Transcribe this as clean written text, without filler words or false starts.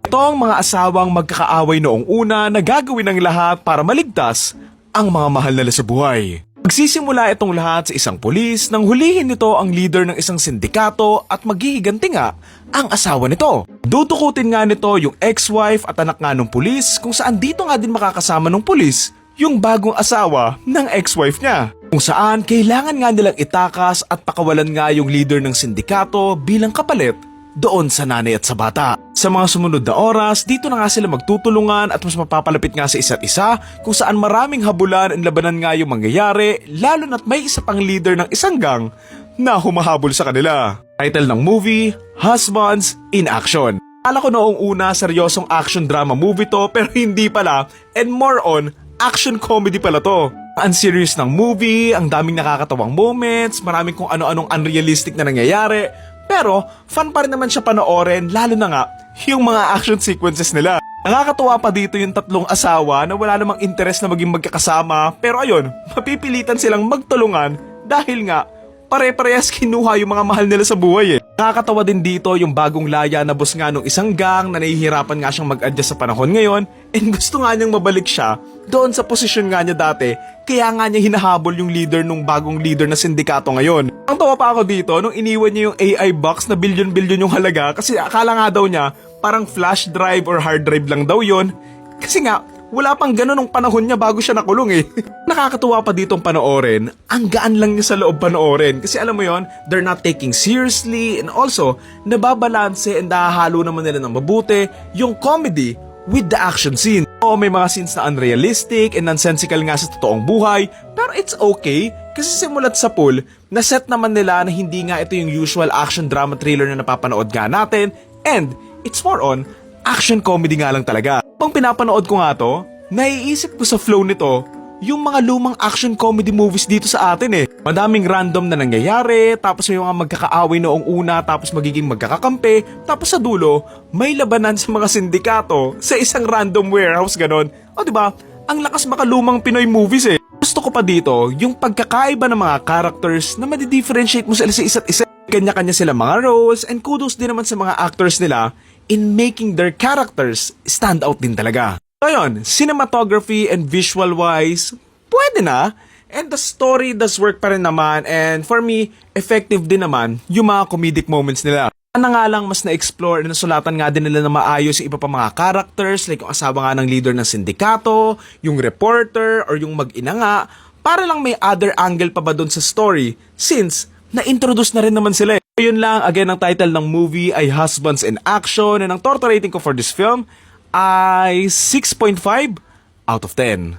Ito ang mga asawang magkakaaway noong una na gagawin ng lahat para maligtas ang mga mahal nila sa buhay. Magsisimula itong lahat sa isang pulis nang hulihin nito ang leader ng isang sindikato at maghihiganti nga ang asawa nito. Dudukutin nga nito yung ex-wife at anak nga ng pulis kung saan dito nga din makakasama ng pulis yung bagong asawa ng ex-wife niya. Kung saan kailangan nga nilang itakas at pakawalan nga yung leader ng sindikato bilang kapalit doon sa nanay at sa bata. Sa mga sumunod na oras, dito na nga sila magtutulungan at mas mapapalapit nga sa isa't isa kung saan maraming habulan at labanan nga yung mangyayari, lalo na't may isa pang leader ng isang gang na humahabol sa kanila. Title ng movie, Husbands in Action. Akala ko noong una seryosong action drama movie to pero hindi pala, and more on action comedy pala to. Ang serious ng movie, ang daming nakakatawang moments, maraming kung ano-anong unrealistic na nangyayari. Pero, fun pa rin naman siya panoorin, lalo na nga, yung mga action sequences nila. Nakakatuwa pa dito yung tatlong asawa na wala namang interest na maging magkakasama, pero ayun, mapipilitan silang magtulungan dahil nga, pare-parehas kinuha yung mga mahal nila sa buhay eh. Nakakatawa din dito yung bagong laya na boss nga nung isang gang na nahihirapan nga siyang mag-adjust sa panahon ngayon and gusto nga niyang mabalik siya doon sa posisyon nga niya dati kaya nga niya hinahabol yung leader nung bagong leader na sindikato ngayon. Ang tawa pa ako dito nung iniwan niya yung AI box na bilyon-bilyon yung halaga kasi akala nga daw niya parang flash drive or hard drive lang daw yon kasi nga wala pang gano'n nung panahon niya bago siya nakulong eh. Nakakatuwa pa ditong panoorin, ang gaan lang niya sa loob panoorin. Kasi alam mo yon, they're not taking seriously and also, nababalanse and nahahalo naman nila ng mabuti yung comedy with the action scene. Oo, may mga scenes na unrealistic and nonsensical nga sa totoong buhay, pero it's okay kasi simulat sa pool, na-set naman nila na hindi nga ito yung usual action drama thriller na napapanood nga natin and it's more on action comedy nga lang talaga. Pag pinapanood ko nga to, naiisip ko sa flow nito yung mga lumang action comedy movies dito sa atin eh. Madaming random na nangyayari, tapos may mga magkakaaway noong una, tapos magiging magkakakampi, tapos sa dulo, may labanan sa mga sindikato sa isang random warehouse ganon. O diba, ang lakas makalumang Pinoy movies eh. Gusto ko pa dito yung pagkakaiba ng mga characters na madi-differentiate mo sila sa isa't isa. Kanya-kanya sila mga roles and kudos din naman sa mga actors nila in making their characters stand out din talaga. So yun, cinematography and visual wise, pwede na. And the story does work pa rin naman and for me, effective din naman yung mga comedic moments nila. Na nga lang mas na-explore na nasulatan nga din nila na maayos yung iba pa mga characters like yung asawa nga ng leader ng sindikato, yung reporter or yung mag-ina nga para lang may other angle pa ba dun sa story since na-introduce na rin naman sila eh. Yun lang, again, ang title ng movie ay Husbands in Action and ang total rating ko for this film ay 6.5 out of 10.